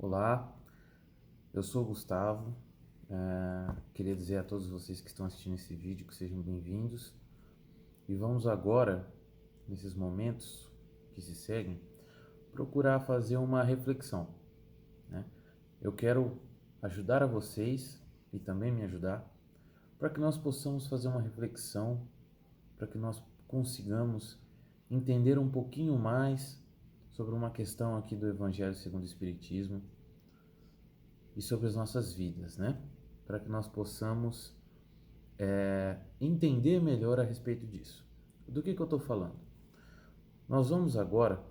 Olá, eu sou o Gustavo. Queria dizer a todos vocês que estão assistindo esse vídeo que sejam bem-vindos. E vamos agora, nesses momentos que se seguem, procurar fazer uma reflexão, né? Eu quero ajudar a vocês e também me ajudar para que nós possamos fazer uma reflexão, para que nós consigamos entender um pouquinho mais sobre uma questão aqui do Evangelho segundo o Espiritismo e sobre as nossas vidas, né? Para que nós possamos entender melhor a respeito disso. Do que eu estou falando? Nós vamos agora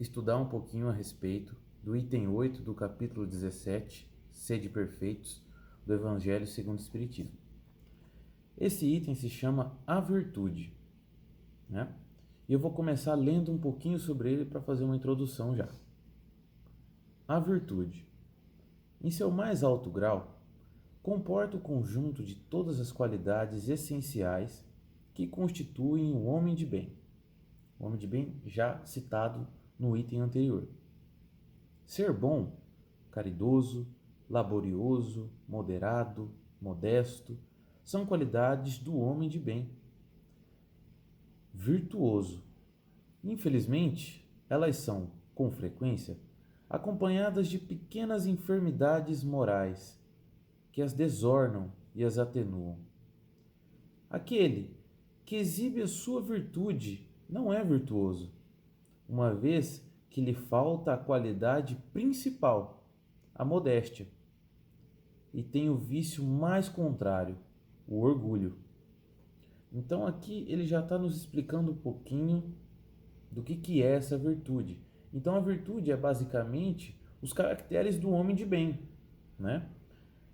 estudar um pouquinho a respeito do item 8 do capítulo 17, Sede Perfeitos, do Evangelho segundo o Espiritismo. Esse item se chama A Virtude, né? E eu vou começar lendo um pouquinho sobre ele para fazer uma introdução já. A virtude, em seu mais alto grau, comporta o conjunto de todas as qualidades essenciais que constituem o homem de bem. O homem de bem já citado no item anterior. Ser bom, caridoso, laborioso, moderado, modesto, são qualidades do homem de bem. Virtuoso. Infelizmente, elas são, com frequência, acompanhadas de pequenas enfermidades morais que as desornam e as atenuam. Aquele que exibe a sua virtude não é virtuoso, uma vez que lhe falta a qualidade principal, a modéstia, e tem o vício mais contrário, o orgulho. Então aqui ele já está nos explicando um pouquinho do que é essa virtude. Então a virtude é basicamente os caracteres do homem de bem, né?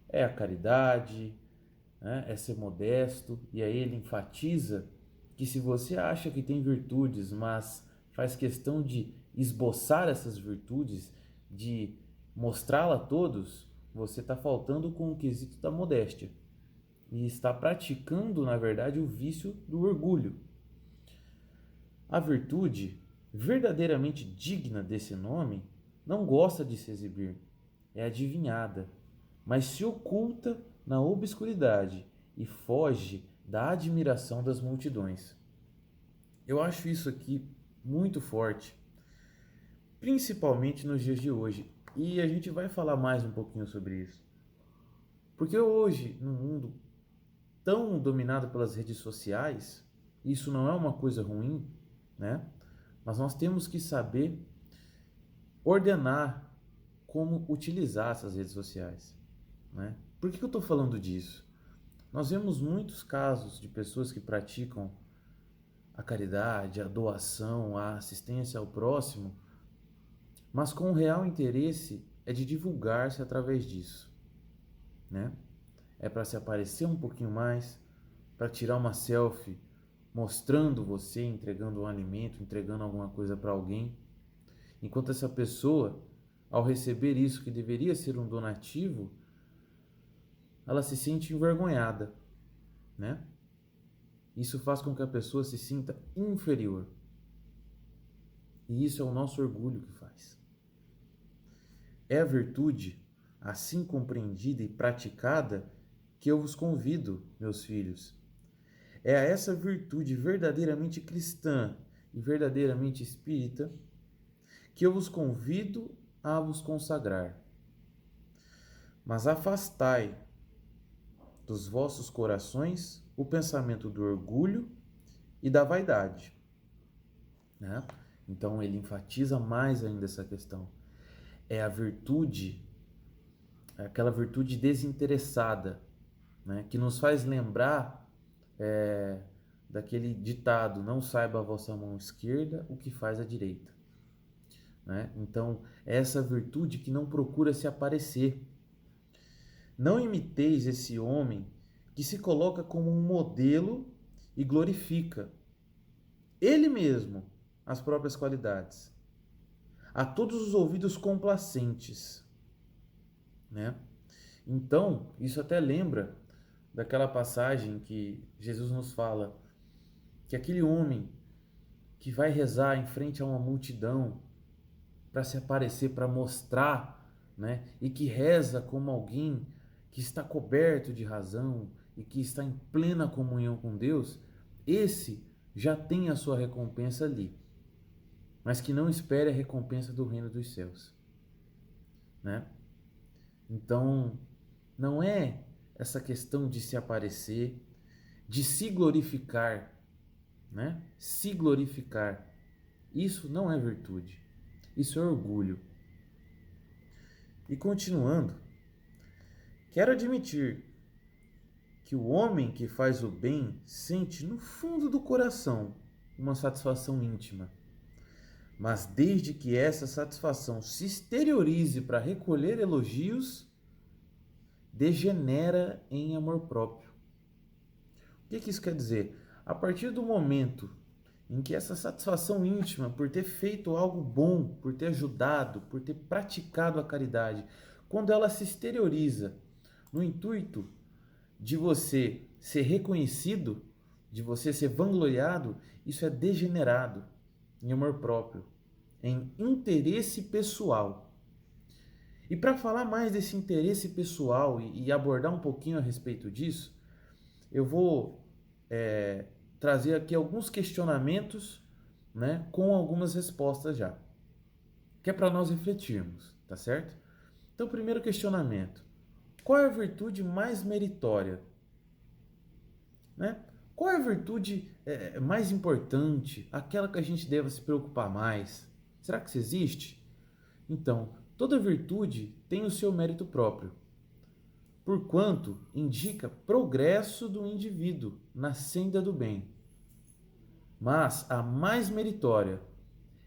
É a caridade, né? É ser modesto, e aí ele enfatiza que se você acha que tem virtudes, mas faz questão de esboçar essas virtudes, de mostrá-la a todos, você está faltando com o quesito da modéstia e está praticando, na verdade, o vício do orgulho. A virtude, verdadeiramente digna desse nome, não gosta de se exibir, é adivinhada, mas se oculta na obscuridade e foge da admiração das multidões. Eu acho isso aqui muito forte, principalmente nos dias de hoje, e a gente vai falar mais um pouquinho sobre isso. Porque hoje, num mundo tão dominado pelas redes sociais, isso não é uma coisa ruim, né? Mas nós temos que saber ordenar como utilizar essas redes sociais, né? Por que eu estou falando disso? Nós vemos muitos casos de pessoas que praticam a caridade, a doação, a assistência ao próximo, mas com o real interesse é de divulgar-se através disso, né? É para se aparecer um pouquinho mais, para tirar uma selfie mostrando você entregando um alimento, entregando alguma coisa para alguém, enquanto essa pessoa, ao receber isso que deveria ser um donativo, ela se sente envergonhada, né? Isso faz com que a pessoa se sinta inferior. E isso é o nosso orgulho que faz. É a virtude, assim compreendida e praticada, que eu vos convido, meus filhos. É a essa virtude verdadeiramente cristã e verdadeiramente espírita que eu vos convido a vos consagrar. Mas afastai dos vossos corações o pensamento do orgulho e da vaidade, né? Então ele enfatiza mais ainda essa questão. É a virtude, é aquela virtude desinteressada, né? Que nos faz lembrar daquele ditado: não saiba a vossa mão esquerda o que faz a direita, né? Então é essa virtude que não procura se aparecer. Não imiteis esse homem que se coloca como um modelo e glorifica ele mesmo as próprias qualidades, a todos os ouvidos complacentes, né? Então, isso até lembra daquela passagem que Jesus nos fala que aquele homem que vai rezar em frente a uma multidão para se aparecer, para mostrar né? E que reza como alguém que está coberto de razão e que está em plena comunhão com Deus, esse já tem a sua recompensa ali, mas que não espere a recompensa do reino dos céus, né? Então, não é essa questão de se aparecer, de se glorificar, né? Se glorificar. Isso não é virtude. Isso é orgulho. E continuando, quero admitir que o homem que faz o bem sente no fundo do coração uma satisfação íntima. Mas desde que essa satisfação se exteriorize para recolher elogios, degenera em amor próprio. O que isso quer dizer? A partir do momento em que essa satisfação íntima por ter feito algo bom, por ter ajudado, por ter praticado a caridade, quando ela se exterioriza no intuito de você ser reconhecido, de você ser vangloriado, isso é degenerado em amor próprio, em interesse pessoal. E para falar mais desse interesse pessoal e abordar um pouquinho a respeito disso, eu vou trazer aqui alguns questionamentos, né, com algumas respostas já, que é para nós refletirmos, tá certo? Então, primeiro questionamento: qual é a virtude mais meritória? Né? Qual é a virtude mais importante, aquela que a gente deve se preocupar mais? Será que isso existe? Então, toda virtude tem o seu mérito próprio, porquanto indica progresso do indivíduo na senda do bem. Mas a mais meritória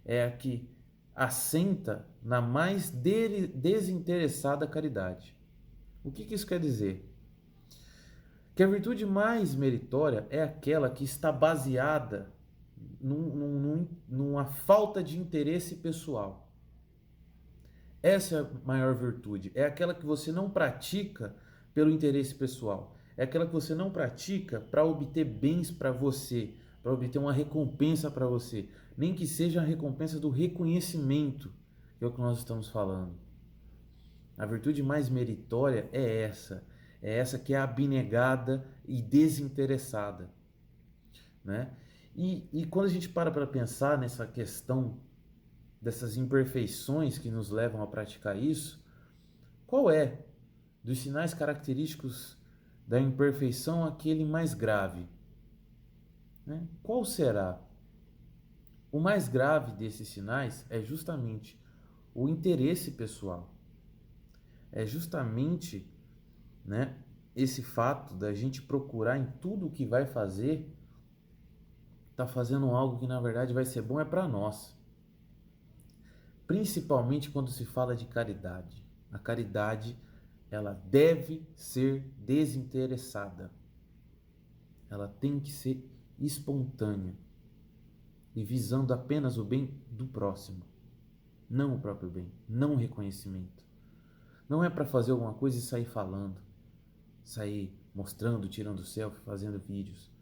é a que assenta na mais desinteressada caridade. O que isso quer dizer? Que a virtude mais meritória é aquela que está baseada numa falta de interesse pessoal. Essa é a maior virtude. É aquela que você não pratica pelo interesse pessoal. É aquela que você não pratica para obter bens para você, para obter uma recompensa para você. Nem que seja a recompensa do reconhecimento, que é o que nós estamos falando. A virtude mais meritória é essa. É essa que é abnegada e desinteressada, né? E quando a gente para pensar nessa questão dessas imperfeições que nos levam a praticar isso, qual é dos sinais característicos da imperfeição aquele mais grave? Né? Qual será? O mais grave desses sinais é justamente o interesse pessoal. É justamente, né, esse fato da gente procurar em tudo o que vai fazer, tá fazendo algo que na verdade vai ser bom é para nós. Principalmente quando se fala de caridade. A caridade, ela deve ser desinteressada. Ela tem que ser espontânea e visando apenas o bem do próximo, não o próprio bem, não o reconhecimento. Não é para fazer alguma coisa e sair falando, sair mostrando, tirando selfie, fazendo vídeos.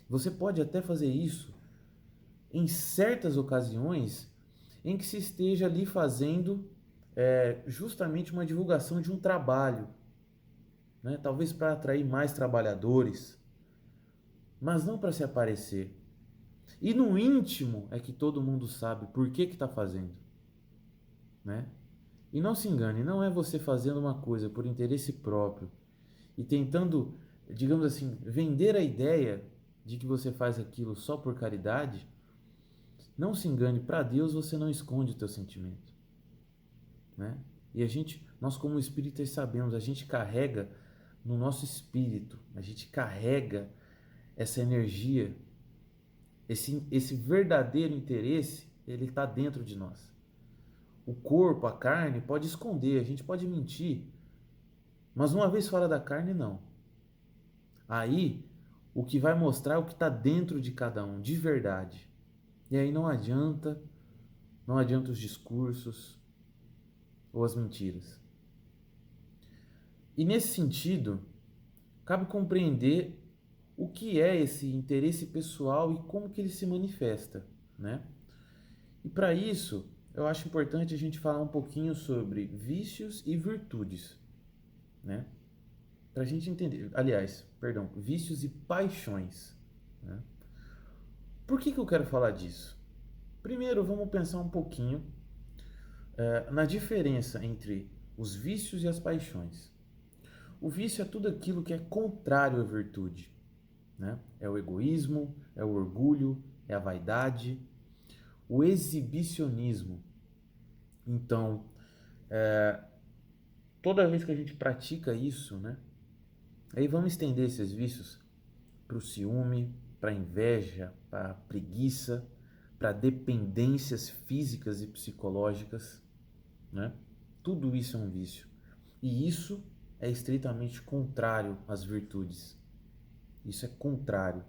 Você pode até fazer isso em certas ocasiões em que se esteja ali fazendo justamente uma divulgação de um trabalho, né? Talvez para atrair mais trabalhadores, mas não para se aparecer. E no íntimo é que todo mundo sabe por que está fazendo, né? E não se engane, não é você fazendo uma coisa por interesse próprio e tentando, digamos assim, vender a ideia de que você faz aquilo só por caridade. Não se engane, para Deus você não esconde o teu sentimento, né? E nós como espíritas sabemos, a gente carrega no nosso espírito, a gente carrega essa energia, esse verdadeiro interesse, ele está dentro de nós. O corpo, a carne pode esconder, a gente pode mentir, mas uma vez fora da carne, não. Aí, o que vai mostrar é o que está dentro de cada um, de verdade. E aí não adianta os discursos ou as mentiras. E nesse sentido, cabe compreender o que é esse interesse pessoal e como que ele se manifesta, né? E para isso, eu acho importante a gente falar um pouquinho sobre vícios e virtudes, né? Para a gente entender, aliás, perdão, vícios e paixões, né? Por que eu quero falar disso? Primeiro, vamos pensar um pouquinho na diferença entre os vícios e as paixões. O vício é tudo aquilo que é contrário à virtude, né? É o egoísmo, é o orgulho, é a vaidade, o exibicionismo. Então, toda vez que a gente pratica isso, né? Aí vamos estender esses vícios para o ciúme, para a inveja, para a preguiça, para dependências físicas e psicológicas, né? Tudo isso é um vício. E isso é estritamente contrário às virtudes. Isso é contrário.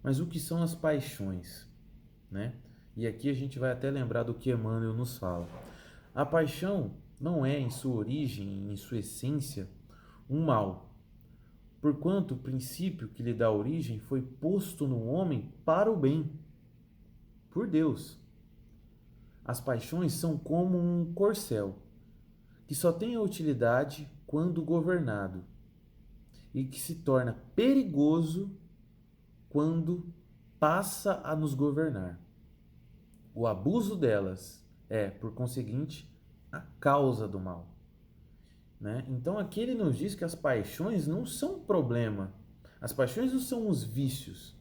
Mas o que são as paixões, né? E aqui a gente vai até lembrar do que Emmanuel nos fala. A paixão não é, em sua origem, em sua essência, um mal, porquanto o princípio que lhe dá origem foi posto no homem para o bem, por Deus. As paixões são como um corcel, que só tem a utilidade quando governado, e que se torna perigoso quando passa a nos governar. O abuso delas é, por conseguinte, a causa do mal, né? Então aqui ele nos diz que as paixões não são problema. As paixões não são os vícios.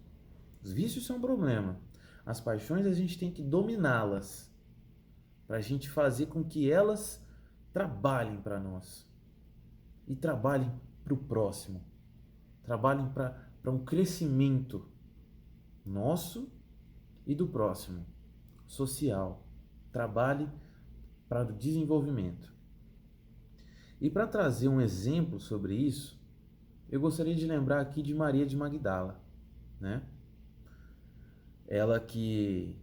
Os vícios são problema. As paixões a gente tem que dominá-las para a gente fazer com que elas trabalhem para nós e trabalhem para o próximo, trabalhem para um crescimento nosso e do próximo, social. Trabalhe para o desenvolvimento. E para trazer um exemplo sobre isso, eu gostaria de lembrar aqui de Maria de Magdala, né? Ela que,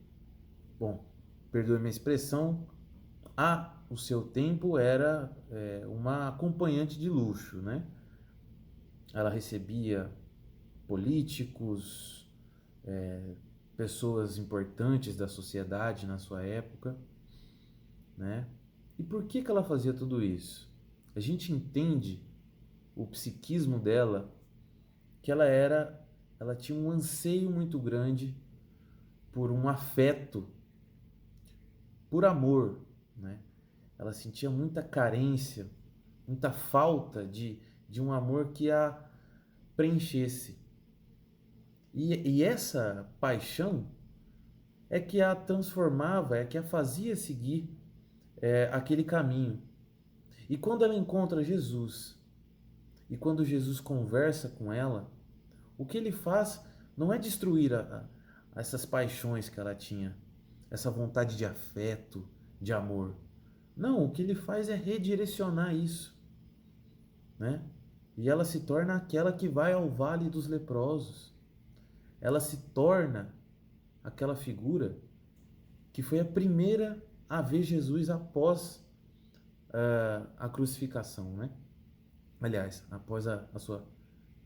bom, perdoe minha expressão, o seu tempo era uma acompanhante de luxo, né? Ela recebia políticos, pessoas importantes da sociedade na sua época, né? E por que ela fazia tudo isso? A gente entende o psiquismo dela, que ela tinha um anseio muito grande por um afeto, por amor, né? Ela sentia muita carência, muita falta de um amor que a preenchesse. E essa paixão é que a transformava, é que a fazia seguir aquele caminho. E quando ela encontra Jesus, e quando Jesus conversa com ela, o que ele faz não é destruir essas paixões que ela tinha, essa vontade de afeto, de amor. Não, o que ele faz é redirecionar isso, né? E ela se torna aquela que vai ao vale dos leprosos. Ela se torna aquela figura que foi a primeira a ver Jesus após a crucificação, né? Aliás, após a sua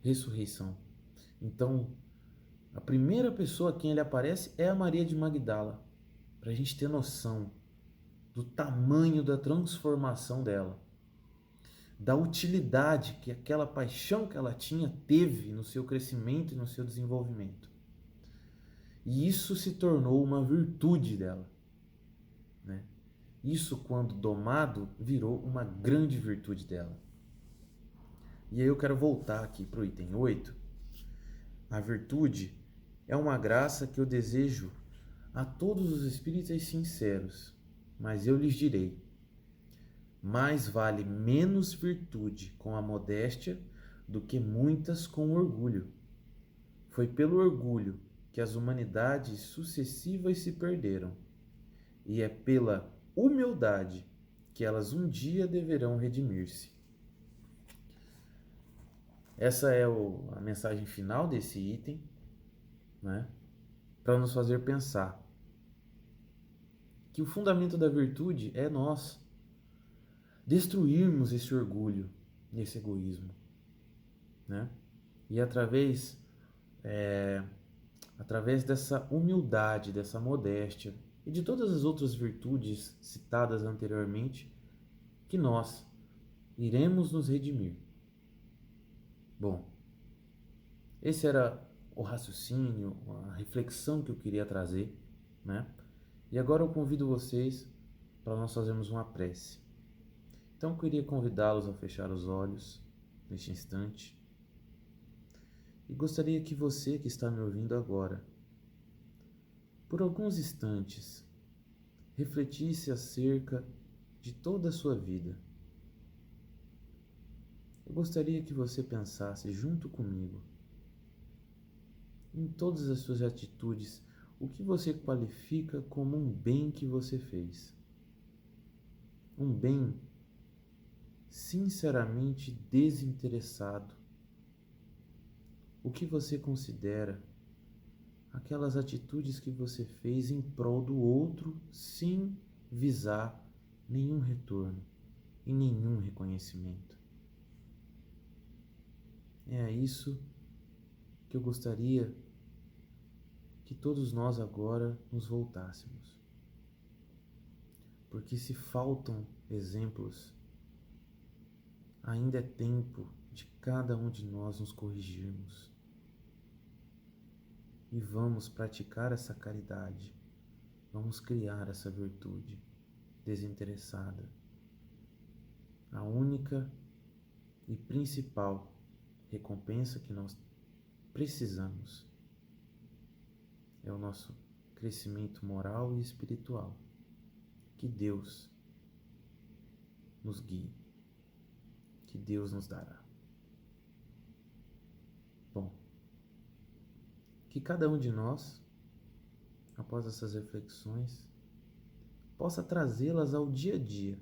ressurreição. Então, a primeira pessoa a quem ele aparece é a Maria de Magdala, para a gente ter noção do tamanho da transformação dela, da utilidade que aquela paixão que ela tinha teve no seu crescimento e no seu desenvolvimento. E isso se tornou uma virtude dela, né? Isso, quando domado, virou uma grande virtude dela. E aí eu quero voltar aqui para o item 8. A virtude é uma graça que eu desejo a todos os espíritas sinceros, mas eu lhes direi: mais vale menos virtude com a modéstia do que muitas com orgulho. Foi pelo orgulho que as humanidades sucessivas se perderam, e é pela humildade que elas um dia deverão redimir-se. Essa é a mensagem final desse item, né? Para nos fazer pensar que o fundamento da virtude é nós destruirmos esse orgulho e esse egoísmo, né? E através dessa humildade, dessa modéstia, e de todas as outras virtudes citadas anteriormente, que nós iremos nos redimir. Bom, esse era o raciocínio, a reflexão que eu queria trazer, né? E agora eu convido vocês para nós fazermos uma prece. Então eu queria convidá-los a fechar os olhos neste instante e gostaria que você que está me ouvindo agora, por alguns instantes, refletisse acerca de toda a sua vida. Eu gostaria que você pensasse junto comigo em todas as suas atitudes, o que você qualifica como um bem que você fez. Um bem sinceramente desinteressado. O que você considera aquelas atitudes que você fez em prol do outro sem visar nenhum retorno e nenhum reconhecimento. É a isso que eu gostaria que todos nós agora nos voltássemos. Porque se faltam exemplos, ainda é tempo de cada um de nós nos corrigirmos. E vamos praticar essa caridade, vamos criar essa virtude desinteressada. A única e principal recompensa que nós precisamos é o nosso crescimento moral e espiritual. Que Deus nos guie, que Deus nos dará. Bom, que cada um de nós, após essas reflexões, possa trazê-las ao dia a dia,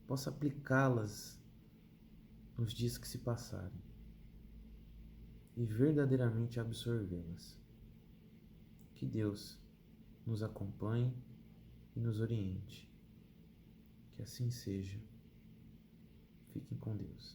possa aplicá-las nos dias que se passarem e verdadeiramente absorvê-las. Que Deus nos acompanhe e nos oriente. Que assim seja. Fiquem com Deus.